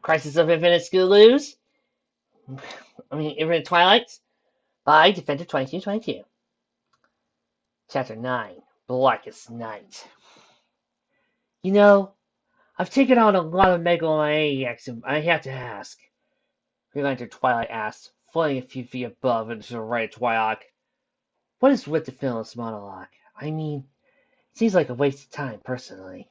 Crisis of Infinite Schools. Infinite Twilights by Defender 2222. Chapter 9 Blackest Night. You know, I've taken on a lot of megalomaniacs, and I have to ask. Green Lantern Twilight asked, floating a few feet above and to the right of Twilight. What is with the villainous monologue? I mean, it seems like a waste of time, personally.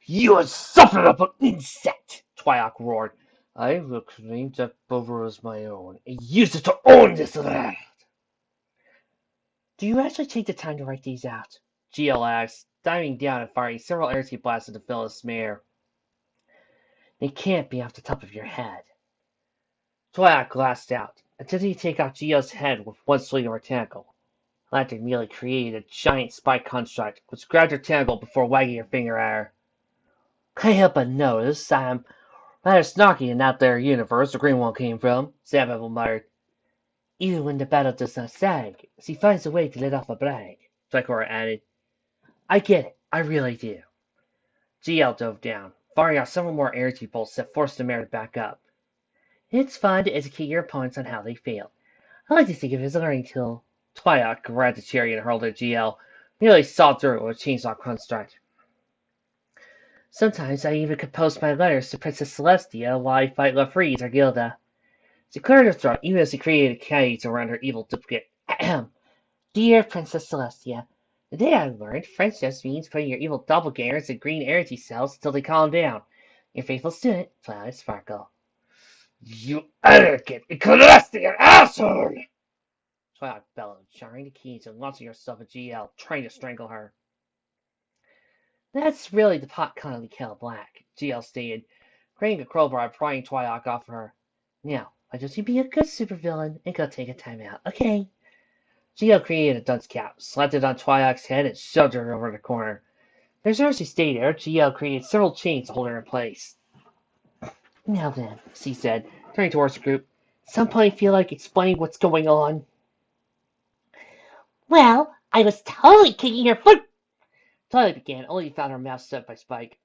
You insufferable insect! Twilight roared. I will claim that Bover as my own, and use it to own this land! Do you actually take the time to write these out? GL asked, diving down and firing several energy blasts into Phyllis' mare. They can't be off the top of your head. Twilight glanced out, attempting to take off GL's head with one swing of her tentacle. Lantern merely created a giant spike construct, which grabbed her tentacle before wagging her finger at her. Can't help but notice I'm rather snarky in that there universe the green one came from, Sabbath muttered. Even when the battle does not sag, she finds a way to let off a brag, Tricora added. I get it, I really do. GL dove down, firing out several more energy bolts that forced the mare to back up. It's fun to educate your opponents on how they feel. I like to think of it as a learning tool. Twilight grabbed the chariot and hurled it at GL, nearly sawed through it with a chainsaw construct. Sometimes I even compose my letters to Princess Celestia while I fight Lafreeze or Gilda. She cleared her throat even as she created a cage around her evil duplicate. Dear Princess Celestia, the day I learned French just means putting your evil doppelgangers in green energy cells until they calm down. Your faithful student, Twilight Sparkle. You arrogant, ecclesiastic asshole! Twilight bellowed, jarring the keys and launching herself at GL, trying to strangle her. That's really the pot calling Cal Black, GL stated, creating a crowbar and prying Twilight off her. Now, why don't you be a good supervillain and go take a time out, okay? GL created a dunce cap, slapped it on Twilight's head, and shoved her over the corner. There's her she stayed there. GL created several chains to hold her in place. Now then, she said, turning towards the group, some point feel like explaining what's going on. Well, I was totally kicking her foot. Twilight began, only found her mouth stuck by Spike.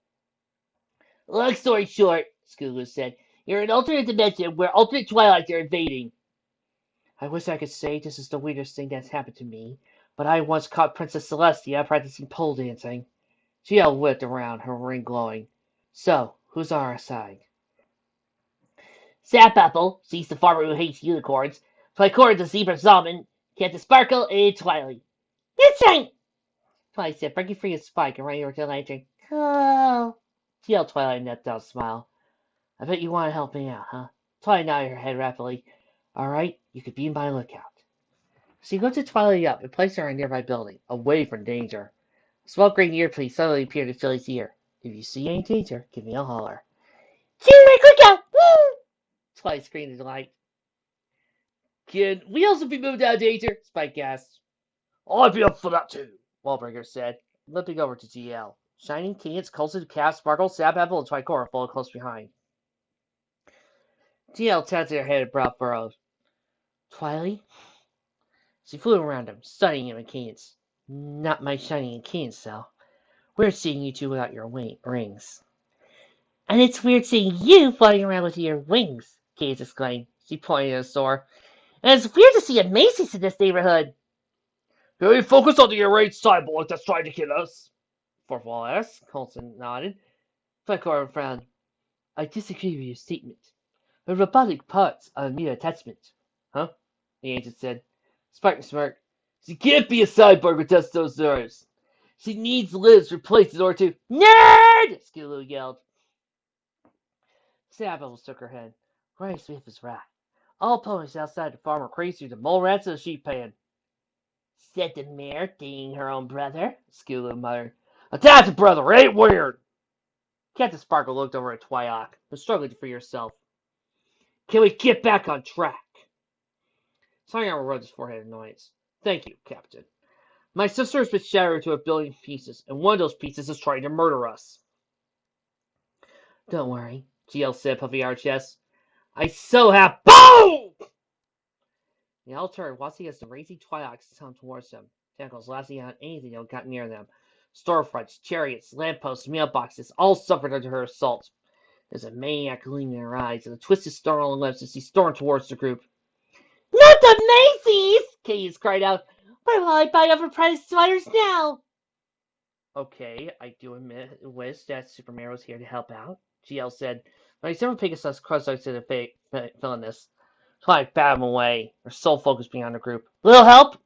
Long story short, Scooter said, you're in an alternate dimension where alternate Twilights are invading. I wish I could say this is the weirdest thing that's happened to me, but I once caught Princess Celestia practicing pole dancing. GL whipped around, her ring glowing. So, who's on our side? Sap Apple, she's the farmer who hates unicorns. Plycora the zebra Zalman, Captain Sparkle, and Twilight. That's right! Twilight said, breaking free of Spike and running over to the lantern. Cool. GL Twilight knelt down, smile. I bet you want to help me out, huh? Twilight nodded her head rapidly. All right, you could be my lookout. She lifted Twilight up and placed her in a nearby building, away from danger. A small green earpiece suddenly appeared in Philly's ear. If you see any danger, give me a holler. Cheery lookout! Woo! Twilight screamed in delight. Can we also be moved out of danger? Spike gasped. I'd be up for that too, Wallbreaker said, limping over to GL. Shining Cadence, Coulson, Calf, Sparkle, Sap Apple, and Tricora followed close behind. GL tapped her head and brow furrowed. Twilight? She flew around him, studying him in cadence. Not my shining in cadence, though. Weird seeing you two without your rings. And it's weird seeing you flying around with your wings, Cadence exclaimed. She pointed at the store. And it's weird to see a Macy's in this neighborhood. Can we focus on the enraged cyborg that's trying to kill us? Fourth Wall asked. Coulson nodded. Flecor frowned. I disagree with your statement. Her robotic parts are a mere attachment. Huh? The agent said. Spike smirked. She can't be a cyborg with just those nerves. She needs lives replaced in order to... Nerd! Skillo yelled. Sabble shook her head. Ray Smith is right. All ponies outside the farm are crazy to mole rats in a sheep pen. Said the mare, dinging her own brother, Skillo muttered. Attack the brother, it ain't weird. Captain Sparkle looked over at Twyok, who was struggling to free herself. Can we get back on track? Sciarma rubbed his forehead in annoyance. Thank you, Captain. My sister has been shattered into a billion pieces, and one of those pieces is trying to murder us. Don't worry, GL said, puffing out her chest. I so have... BOOM! They all turned, watching as the racing Twilots come towards them, tentacles lasting on anything that got near them. Storefronts, chariots, lampposts, mailboxes, all suffered under her assault. There's a maniac gleam in her eyes and a twisted snarl on lips as she stormed towards the group. Not the Macy's! Katie cried out. Where will I buy overpriced sweaters now? Okay, I do wish that Superman was here to help out, GL said. But several Pegasus crossed to the villainess. Twilight batted him away, her sole focus being on the group. Little help?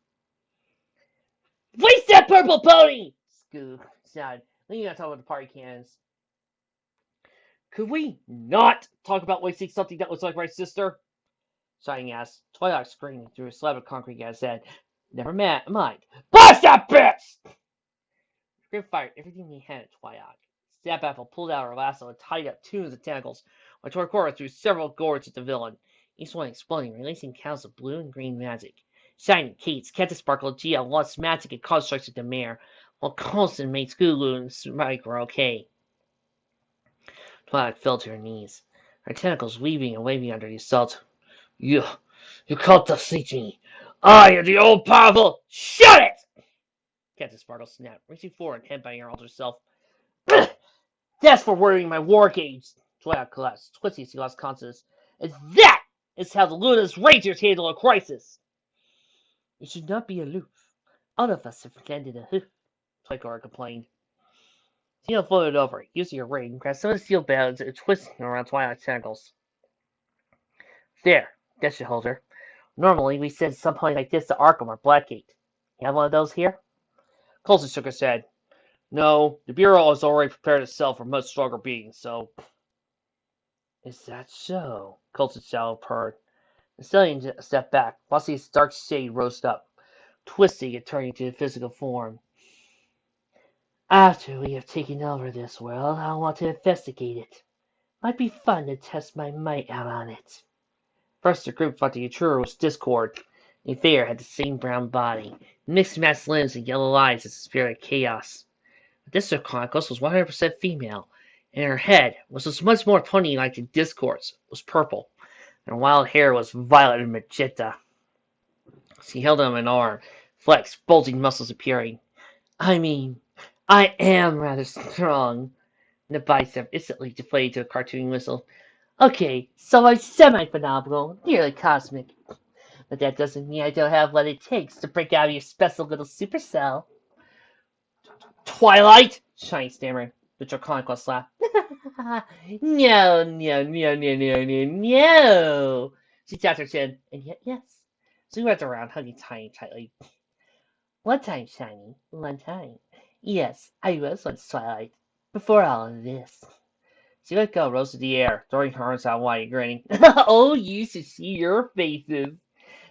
Waste that purple pony! Scoob shouted, leaning on top of the party cannons. Could we not talk about wasting something that looks like my sister? Shining asked. Twilight screaming through a slab of concrete at his head. Never mind. Blast that bitch! Grip fired everything he had at Twilight. Snap Apple pulled out her lasso and tied up two of the tentacles, while Torcora threw several gourds at the villain, each one exploding, releasing clouds of blue and green magic. Shining Kate's Captain Sparkle and GL launched magic and constructs at the mare, while Coulson made Scoogaloo and Smike were okay. Twilight fell to her knees, her tentacles weaving and waving under the assault. You can't defeat me. I am the all-powerful. Shut it! Captain Sparkle snapped, reaching forward and headbutting her alter self. That's for worrying my war games. Twilight collapsed, twisting as he lost consciousness. And that is how the Luna's Rangers handle a crisis. You should not be aloof. All of us have landed a hoof, Twilight complained. Tina floated over, using her ring, grabbed some of the steel bands and twisting them around Twilight's tentacles. There, that should hold her. Normally, we send something like this to Arkham or Blackgate. You have one of those here? Coulson shook his head. No, the Bureau has already prepared itself for much stronger beings, so... Is that so? Coulson's shadow purred. The stallion stepped back, watching its dark shade roast up, twisting and turning to physical form. After we have taken over this world, I want to investigate it. Might be fun to test my might out on it. First, the group thought the intruder was Discord. The invader had the same brown body, mixed matched limbs, and yellow eyes as the spirit of chaos. But this Chronicles was 100% female, and her head, which was much more pony-like than Discord's, was purple, and her wild hair was violet and magenta. She held him an arm, flexed, bulging muscles appearing. I am rather strong. The bicep instantly deflated to a cartoon whistle. Okay, so I'm semi-phenomenal, nearly cosmic. But that doesn't mean I don't have what it takes to break out of your special little supercell. Twilight! Shiny stammered. The Draconic laughed. No. She tapped her chin, and yet yes. She wrapped around, hugging Tiny tightly. One time, Shiny. One time. Yes, I was once Twilight. Before all of this. She let go, rose to the air, throwing her arms out wide and grinning. Oh, you should see your faces.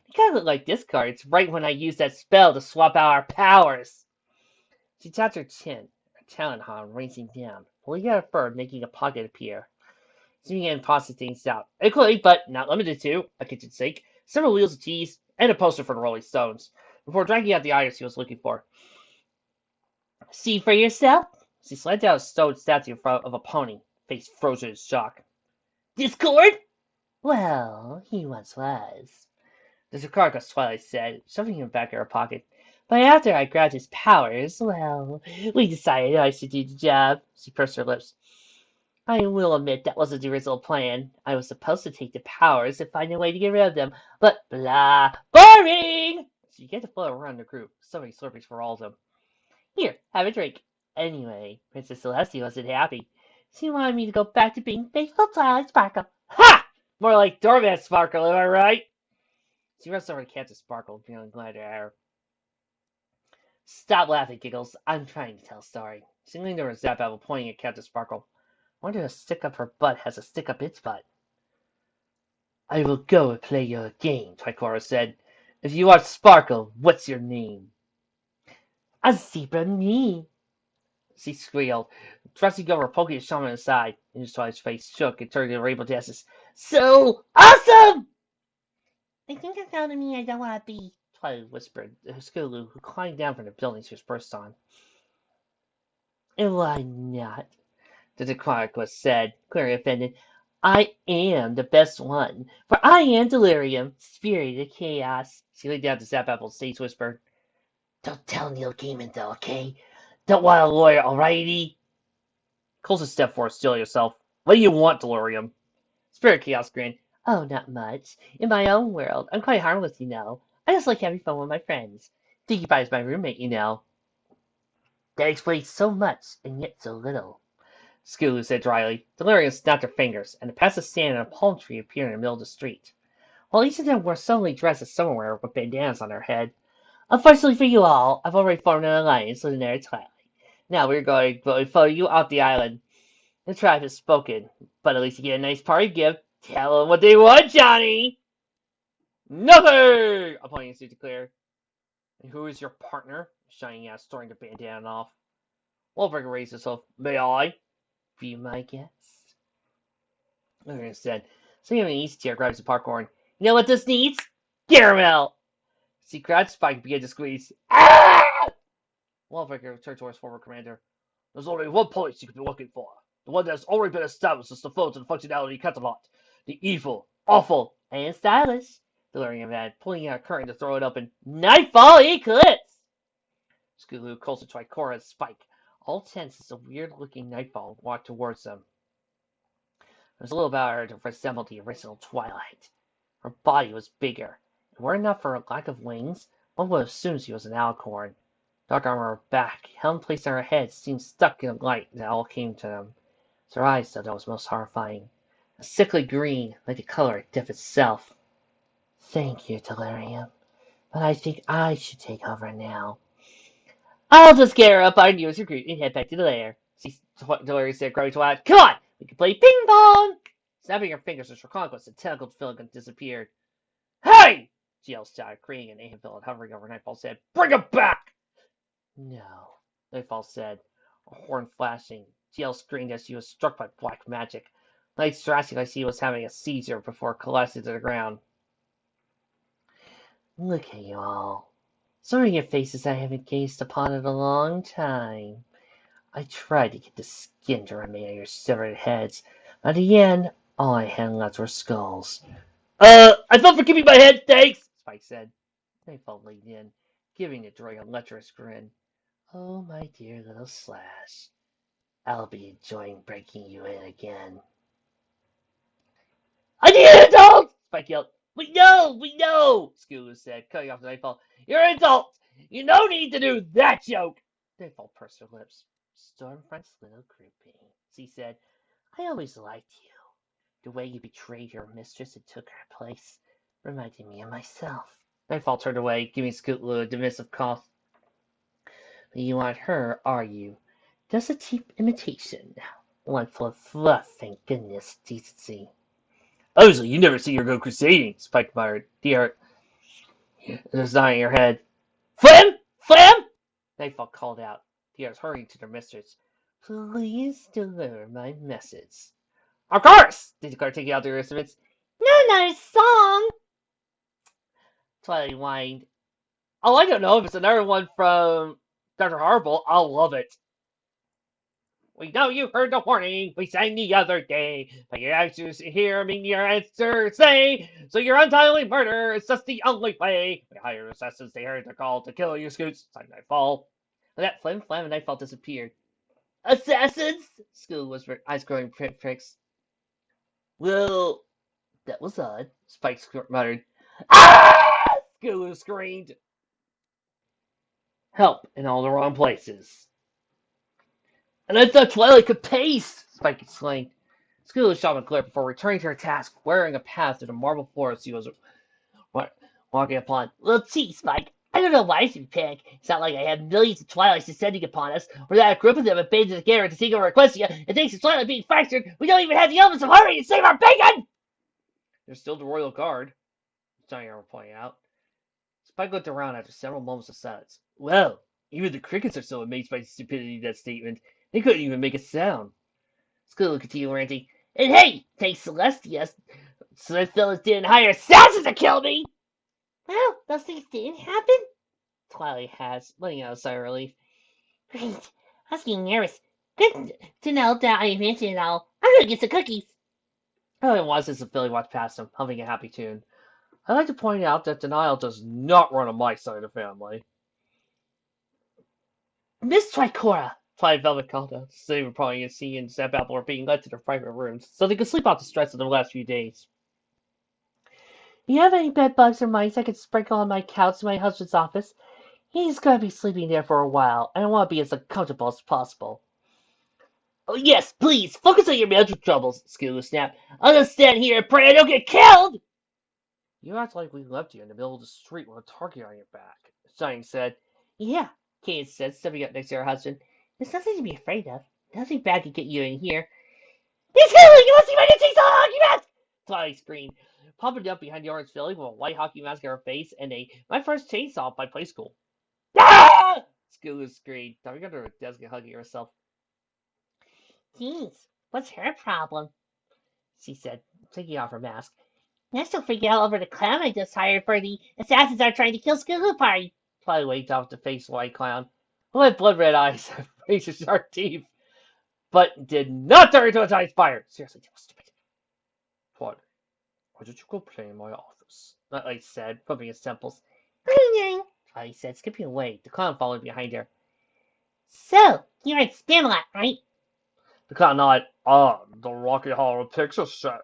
They kind of look like discards, right when I used that spell to swap out our powers. She tapped her chin, her talon horn racing down, pulling out her fur, making a pocket appear. She began tossing things out, including, but not limited to, a kitchen sink, several wheels of cheese, and a poster for the Rolling Stones, before dragging out the items she was looking for. See for yourself? She slid down a stone statue in front of a pony, face frozen in shock. Discord? Well, he once was. The Zakarka Twilight said, shoving him back in her pocket. But after I grabbed his powers, well, we decided I should do the job. She pursed her lips. I will admit that wasn't the original plan. I was supposed to take the powers and find a way to get rid of them. But blah, boring! She began to float around the group, shoving slurpees for all of them. Here, have a drink. Anyway, Princess Celestia wasn't happy. She wanted me to go back to being faithful Twilight Sparkle. Ha! More like Doormat Sparkle, am I right? She rushed over to Captain Sparkle, feeling glad to her. Stop laughing, Giggles. I'm trying to tell a story. She leaned over Zap Apple, pointing at Captain Sparkle. I wonder if a stick up her butt has a stick up its butt. I will go and play your game, Tricora said. If you are Sparkle, what's your name? A zebra knee. She squealed, thrusting over, poking the shaman aside. Twilight face shook and turned to rainbow dances. So awesome! I think I found a me I don't want to be, Twilight whispered to Skulu, who climbed down from the building she was perched on. And why not? The Draconic said, clearly offended. I am the best one, for I am Delirium, spirit of chaos. She laid down to Zap Apple's stage whispered. Don't tell Neil Gaiman, though, okay? Don't want a lawyer, alrighty? Coulson stepped forward, still yourself. What do you want, Delirium? Spirit Chaos grinned. Oh, not much. In my own world, I'm quite harmless, you know. I just like having fun with my friends. Dinkie Pie is my roommate, you know. That explains so much, and yet so little. Skulu said dryly. Delirium snapped her fingers, and a patch of sand and a palm tree appeared in the middle of the street. While each of them were suddenly dressed as somewhere with bandanas on their head. Unfortunately for you all, I've already formed an alliance with another Twilight. Now we're going to follow you off the island. The tribe has spoken, but at least you get a nice party gift. Tell them what they want, Johnny! Nothing! A pointing to declare. And who is your partner? Shining asked, throwing the bandana off. Wahlberg raised himself. May I? Be my guest. Logan said. Sitting on an easy chair, grabs the popcorn. You know what this needs? Caramel! She grabbed Spike and began to squeeze. Ah! Wahlberg turned towards former commander. There's only one place you could be looking for. The one that's already been established as the foe to the functionality catalog. The evil, awful, and stylish. Delirium had, pulling out a curtain to throw it open. Nightfall Eclipse! Skulu, closer to Ikora, Spike. All tense as a weird-looking Nightfall walked towards them. There was a little about her to resemble the original Twilight. Her body was bigger, and were it not for a lack of wings, one would assume she was an alicorn. Dark armor on her back, helm placed on her head, seemed stuck in the light that all came to them. It's her eyes, though, that was most horrifying. A sickly green, like the color of death itself. Thank you, Delirium, but I think I should take over now. I'll just get her up on you as recruit and head back to the lair. Delirium said, growing to out. Come on, we can play ping pong! Snapping her fingers as her conquest, the tentacled filligan disappeared. Hey! GL shouted, creating an anvil and hovering over Nightfall's head. Bring him back! No, Nightfall said, a horn flashing. GL screamed as she was struck by black magic. Light drastic like she was having a seizure before collapsing to the ground. Look at you all. Some of your faces I haven't gazed upon in a long time. I tried to get the skin to remain on your severed heads, but in the end, all I had left were skulls. I thought for keeping my head, thanks, Spike said. Nightfall leaned in, giving the droid a lecherous grin. Oh, my dear little Slash. I'll be enjoying breaking you in again. I need an adult! Spike yelled. We know, Skulu said, cutting off the Nightfall. You're an adult! You don't need to do that joke! Nightfall pursed her lips. Stormfront's little groupie, she said. I always liked you. The way you betrayed your mistress and took her place reminded me of myself. Nightfall turned away, giving Skulu a dismissive cough. But you aren't her, are you? Just a cheap imitation. One full of fluff and goodness decency. Obviously, you never see her go crusading, Spike muttered. Dear, there's nodding her head. Flim! Flim! Nightfall called out. The others hurried to their mistress. Please deliver my message. Of course! They declared, taking out their instruments. No nice song! Twilight whined. Oh, I don't know if it's another one from Dr. Horrible. I'll love it. We know you heard the warning we sang the other day, but your actions here mean your answer say. So your untimely murder is just the only way. We hired assassins, they heard the call to kill you, Scoots. Time Nightfall. And that flim flam and Nightfall disappeared. Assassins? School whispered, eyes growing pricks. Well, that was odd, Spike muttered. Ah! School screamed. Help in all the wrong places. And I thought Twilight could pace! Spike exclaimed. Skulu shot a glare before returning to her task, wearing a path through the marble floor she was walking upon. Well, gee, Spike, I don't know why I should panic. It's not like I have millions of Twilights descending upon us, or that a group of them have banded together to take over Equestria, and thanks to Twilight being fractured, we don't even have the elements of hurry to save our bacon! There's still the Royal Guard, Johnny Armor pointed out. Spike looked around after several moments of silence. Well, even the crickets are so amazed by the stupidity of that statement. They couldn't even make a sound. Skulu continued ranting. And hey, thanks Celestia, so that fellas didn't hire assassins to kill me! Well, those things didn't happen? Twilight has, letting out a sigh of relief. Great. I was getting nervous. Good to know that I mentioned it all. I'm gonna get some cookies. All it was as the filly walked past him, humming a happy tune. I'd like to point out that denial does not run on my side of the family. Miss Tricora, Twilight Velvet called out. They were probably going to see and Zap Apple were being led to their private rooms, so they could sleep off the stress of the last few days. You have any bed bugs or mice I could sprinkle on my couch in my husband's office? He's going to be sleeping there for a while, and I want to be as uncomfortable as possible. Oh, yes, please, focus on your mental troubles, Scooter snapped. I'll just stand here and pray I don't get killed! You act like we left you in the middle of the street with a target on your back, Shine said. Yeah, Kate said, stepping up next to her husband. There's nothing to be afraid of. Nothing bad could get you in here. He's killing! You must see my new chainsaw hockey mask! Twilight screamed, popping up behind the orange filly with a white hockey mask on her face and a my first chainsaw by play school. Ah! Scooter screamed, diving under her desk and hugging herself. Jeez, what's her problem? She said, taking off her mask. I'm still freaking out over the clown I just hired for the assassins are trying to kill Scooter party. Twilight waved off the face white clown, who had blood-red eyes and razor-sharp teeth, but did not turn into a giant spider. Seriously, that was stupid. Twilight, why did you go play in my office? Nightlight said, pumping his temples. Twilight said, skipping away. The clown followed behind her. So, you're at Spamalot, right? The clown nodded. The Rocky Horror Picture Show.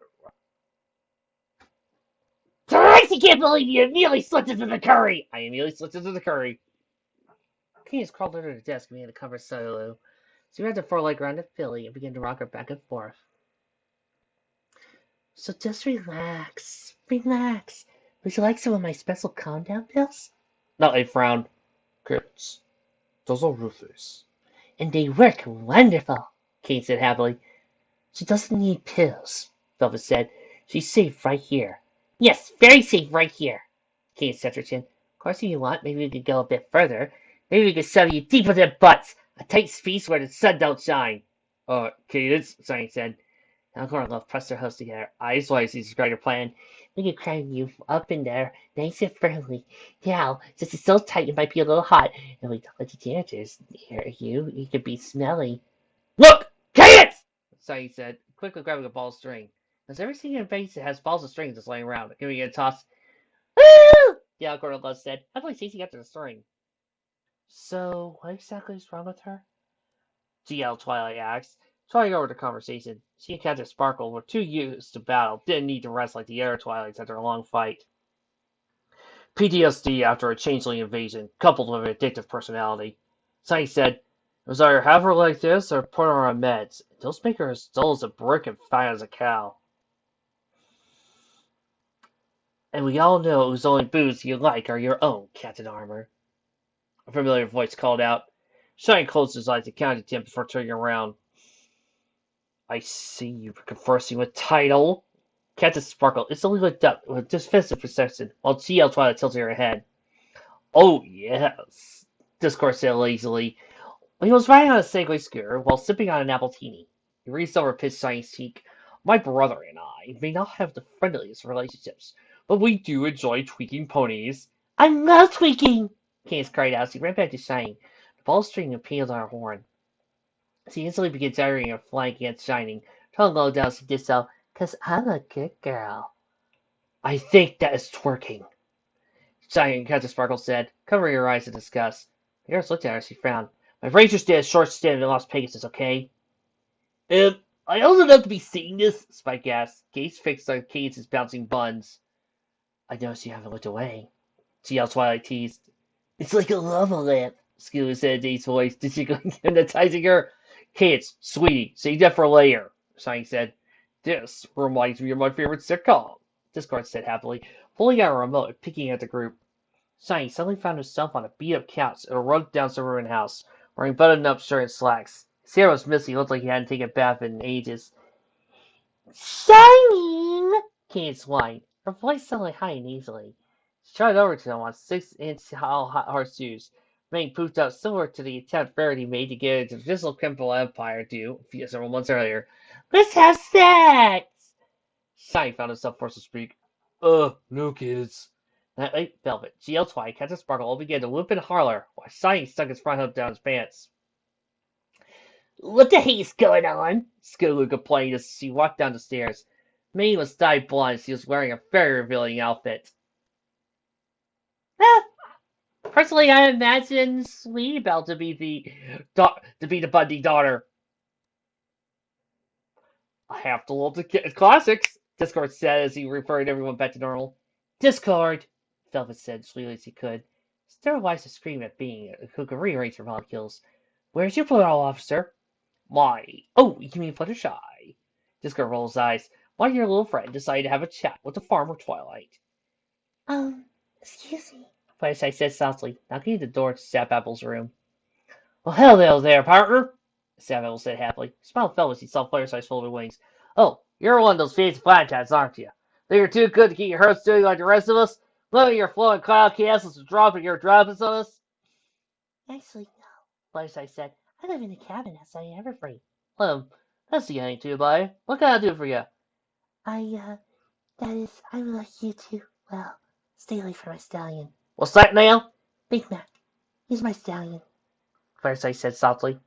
Thrice, I can't believe you immediately slipped into the curry! I immediately slipped into the curry. Kate crawled under the desk and began to cover solo. She wrapped her foreleg around the filly and began to rock her back and forth. So just relax. Relax. Would you like some of my special calm down pills? Nutley frowned. Kids, those are Rufus. And they work wonderful, Kate said happily. She doesn't need pills, Velvet said. She's safe right here. Yes, very safe right here, Kate said her chin. Of course, if you want, maybe we could go a bit further. Maybe we could shove you deep into their butts. A tight space where the sun don't shine. Cadence, Sonny said. Alcor and Love pressed their hooves together, eyes wide as he described her plan. We could cram you up in there, nice and firmly. Now, since it's so tight, it might be a little hot, and we don't let the janitors hear you. You could be smelly. Look! Cadence! Sonny said, quickly grabbing a ball of string. Has ever seen a base that has balls of string just laying around? Giving it a toss. Woo! The Alcor and Love said, how do I chasing after the string? So, what exactly is wrong with her? GL Twilight asked, trying over the conversation. She and Captain Sparkle were too used to battle, didn't need to rest like the other Twilights after a long fight. PTSD after a changeling invasion, coupled with an addictive personality. Sunny said, it was either have her like this or put her on meds. Those make her as dull as a brick and fat as a cow. And we all know whose only booze you like are your own, Captain Armor. A familiar voice called out. Shine closed his eyes and counted to him before turning around. I see you conversing with Tidal. Captain Sparkle instantly looked up with defensive perception, while GL Twilight tilted her head. Oh, yes, Discord said lazily. He was riding on a Segway scooter while sipping on an appletini. He reached over and pitched Shiny's cheek. My brother and I may not have the friendliest relationships, but we do enjoy tweaking ponies. I love tweaking! Candace cried out as he ran back to Shiny. The ball string impaled on her horn. She instantly began gyrating her flank against Shining, tongue low down as she did so, 'cause I'm a good girl. I think that is twerking, Shining, Captain Sparkle said, covering her eyes in disgust. The nurse looked at her as she frowned. My Rangers did a short stint in Las Pegasus, okay? I old enough to be seeing this, Spike asked, gaze fixed on Cadence's bouncing buns. I noticed you haven't looked away, GL Twilight teased. It's like a lava lamp, Scooter said in Dave's voice, hypnotizing her. Kids, sweetie, save that for later, Shiny said. This reminds me of my favorite sitcom, Discord said happily, pulling out a remote and picking at the group. Shiny suddenly found herself on a beat-up couch in a run-down suburban house, wearing buttoned-up shirt and slacks. His hair was messy, looked like he hadn't taken a bath in ages. Shining! Cadence whined. Her voice sounded high and nasally. She trotted over to him on 6-inch high horse shoes, remaining poofed out similar to the attempt Verity made to get into the Digital Chemical Empire do several months earlier. Let's have sex! Shiny found himself forced to speak. No kids. That late Velvet, GL Twilight, Captain Sparkle all began to whoop and holler, while Shiny stuck his front hoof down his pants. What the heck's going on? Scooter complained as she walked down the stairs. Minnie was dyed blonde as she was wearing a very revealing outfit. Ah! Personally, I imagine Sweetie Belle to be the Bundy daughter. I have to love the classics, Discord said as he referred everyone back to normal. Discord, Velvet said as sweetly as he could. Still wise to scream at being who could rearrange her molecules. Where's your parole officer? Why? Oh, you mean Fluttershy? Discord rolled his eyes. Why your little friend decided to have a chat with the farmer Twilight? Excuse me. Fluttershy said softly, knocking at the door to Sapapple's room. Well, hello there, partner, Sapapple said happily. He smiled fell as he saw Fluttershy's folded wings. Oh, you're one of those fancy flycats, aren't you? Think you're too good to keep your hurts doing like the rest of us? Living your flowing cloud castles and dropping your droppings on us? Actually, no. Fluttershy said. I live in a cabin outside Evergreen. That's the ain't too bad. What can I do for you? That is, I would like you to, well, stay away from my stallion. What's that now? Big Mac, he's my stallion. Fluttershy said softly.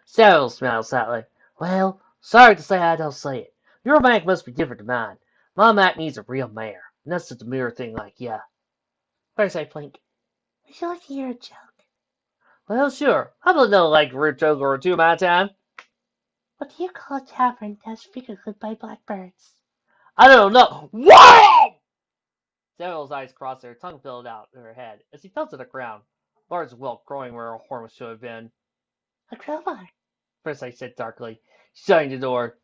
Cyril smiled sadly. Well, sorry to say I don't say it. Your Mac must be different to mine. My Mac needs a real mare, and that's just a mere thing like ya. Fluttershy blinked. Would you like to hear a joke? Well, sure. How about no like root joke or two my time? What do you call a tavern that's frequented by blackbirds? I don't know. Wham! Cyril's eyes crossed, her tongue filled out in her head as he fell to the ground. Large whelp growing where a horn should have been. A crowbar. Fluttershy said darkly, shutting the door.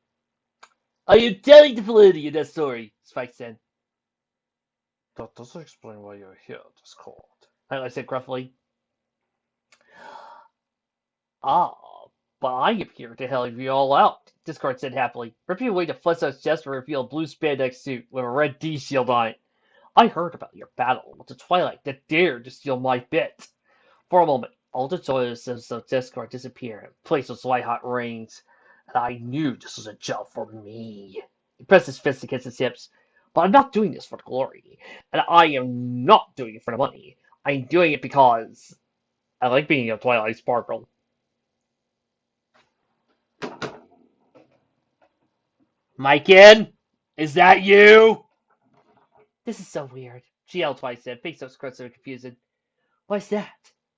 Are you telling the validity of that story? Spike said. That doesn't explain why you're here, Discord. I said gruffly. Ah, but I am here to help you all out, Discord said happily, ripping away the Flintstone's chest to reveal a blue spandex suit with a red D shield on it. I heard about your battle with the Twilight that dared to steal my bit. For a moment, all the joys of Discord disappeared and placed those white-hot rings, and I knew this was a job for me. He pressed his fist against his hips. But I'm not doing this for the glory, and I am not doing it for the money. I'm doing it because I like being a Twilight Sparkle. Mike-in? Is that you? This is so weird, she yelled twice and face so scrunched and confused. What's that?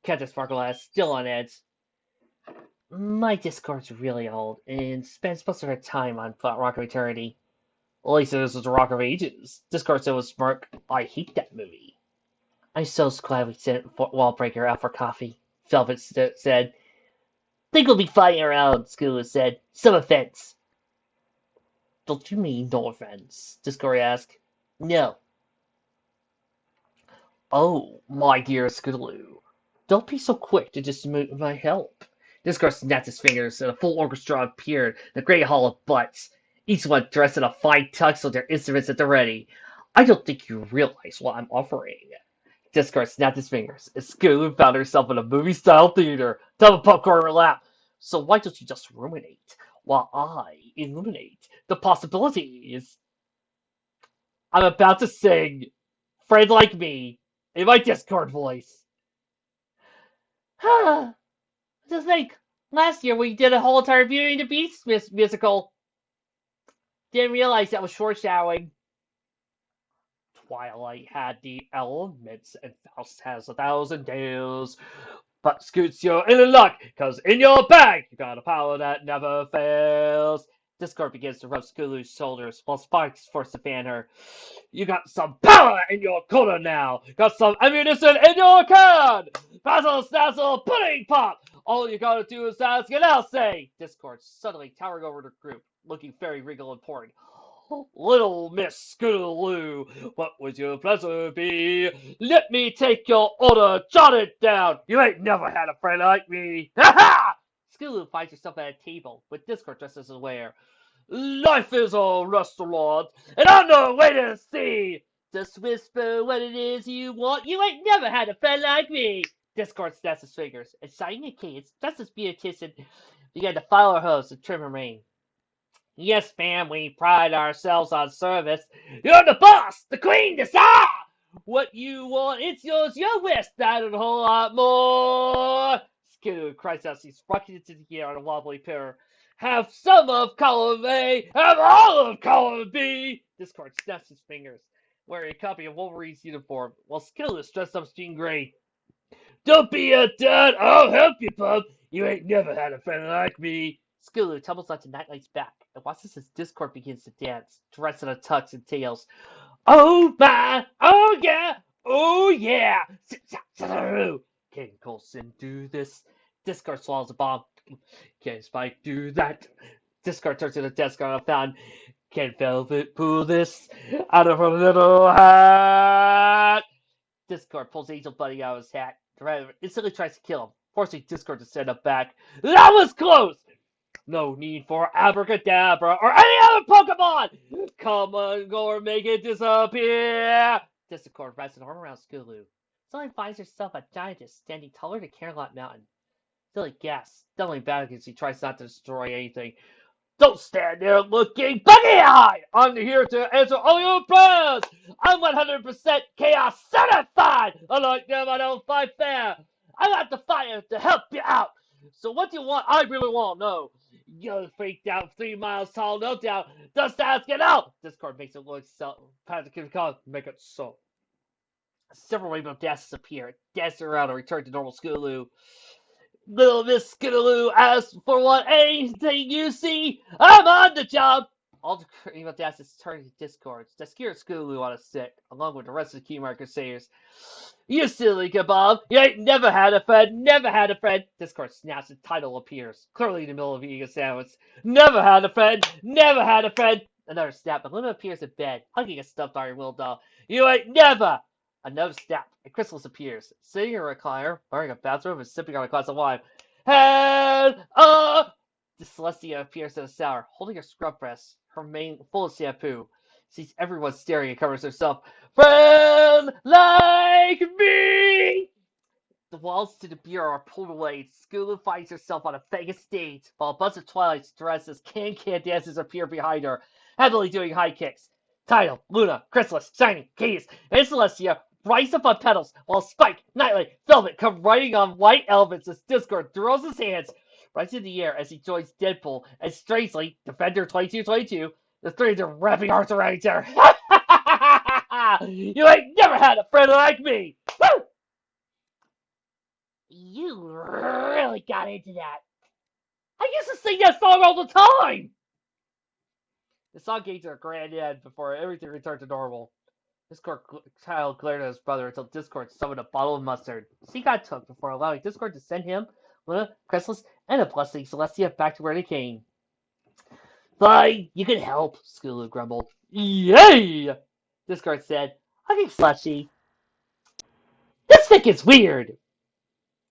Captain Sparkle asked, still on edge. My Discord's really old and spends most of her time on Flat Rock of Eternity. At least this was the Rock of Ages. Discord said with a smirk. I hate that movie. I'm so glad we sent Wallbreaker out for coffee, Velvet said. Think we'll be fighting around, Scooter said. Some offense. Don't you mean no offense? Discord asked. No. Oh, my dear Scootaloo. Don't be so quick to dismiss my help. Discord snapped his fingers, and a full orchestra appeared in the great hall of butts, each one dressed in a fine tux with their instruments at the ready. I don't think you realize what I'm offering. Discord snapped his fingers, and Scootaloo found herself in a movie-style theater, tub of popcorn in her lap. So why don't you just ruminate, while I illuminate the possibilities? I'm about to sing Friend Like Me in my Discord voice. Just think, last year we did a whole entire Beauty and the Beast musical. Didn't realize that was foreshadowing. Twilight had the elements, and Faust has 1,000 tales. But Scoots, you're in luck, cause in your bag you got a power that never fails. Discord begins to rub Scootaloo's shoulders while Sparks forced to fan her. You got some power in your corner now. Got some ammunition in your can. Basil snazzle pudding pop. All you gotta do is ask and I'll say. Discord suddenly towering over the group, looking very regal and important. Little Miss Scootaloo, what would your pleasure be? Let me take your order, jot it down. You ain't never had a friend like me. Ha ha! Scootaloo finds herself at a table with Discord dressed as a waiter. Life is a restaurant, and I'm no way to see. Just whisper what it is you want. You ain't never had a friend like me. Discord snaps his fingers, and Shiny Kids, just as beautician, began to file her hose and trim her mane. Yes, ma'am, we pride ourselves on service. You're the boss, the queen, the star! What you want, it's yours, your wish, that and a whole lot more! Skidoo cries out, she's rocking into the air on a wobbly pillar. Have some of column A, have all of column B! Discord snaps his fingers. wearing a copy of Wolverine's uniform, while Skill is dressed up as Jean Grey. Don't be a dad, I'll help you, bub. You ain't never had a friend like me. Skulu tumbles onto Nightlight's back and watches as Discord begins to dance, dressed in a tux and tails. Oh my, oh yeah. Can Coulson do this? Discord swallows a bomb. Can Spike do that? Discord turns to the desk on a fountain. Can Velvet pull this out of her little hat? Discord pulls Angel Buddy out of his hat. The rabbit instantly tries to kill him, forcing Discord to stand up back. That was close! No need for Abracadabra or any other Pokemon! Come on, go or make it disappear! Discord wraps an arm around Skulu. Suddenly finds herself a giantess standing taller than Carolot Mountain. Silly gasps, doubling back as he tries not to destroy anything. Don't stand there looking buggy-eyed! I'm here to answer all your prayers! I'm 100% chaos certified! Unlike them, I don't fight fair! I got the fire to help you out! So what do you want? I really want to know. You freaked out 3 miles tall, no doubt. Just ask it out! Discord makes it look so. Patrick can make it so. Several rainbow dashes appear, dancing around and return to normal Skulu. Little Miss Skidaloo asks for what anything you see. I'm on the job. All the cream of dashes turn to discords that scare Skidaloo on a stick, along with the rest of the Keymarker Crusaders. You silly kebab! You ain't never had a friend, never had a friend! Discord snaps and title appears, clearly in the middle of eating a sandwich. Never had a friend, never had a friend! Another snap, and Luna appears in bed, hugging a stuffed Iron Will doll. You ain't never! Another snap, and Chrysalis appears, sitting in a recliner, wearing a bathrobe and sipping on a glass of wine. Head up! The Celestia appears in a shower, holding her scrub press, her mane full of shampoo. Sees everyone staring and covers herself. Friends like me! The walls to the bureau are pulled away. Skulu finds herself on a Vegas stage, while a bunch of Twilights dressed as can-can dancers appear behind her, heavily doing high kicks. Tidal, Luna, Chrysalis, Shiny, Cadis, and Celestia rise up on pedals, while Spike, Nightlight, Velvet come riding on white elephants as Discord throws his hands right in the air as he joins Deadpool and strangely, Defender 2222, the three of them wrapping arms around each other. You ain't never had a friend like me! Woo! You really got into that. I used to sing that song all the time! The song came to a grand end before everything returned to normal. Discord child glared at his brother until Discord summoned a bottle of mustard. Seagull took before allowing Discord to send him, Luna, Chrysalis, and a blessing Celestia back to where they came. Fine, you can help, Skulu grumbled. Yay! Discord said, hugging Slushy. This fic is weird.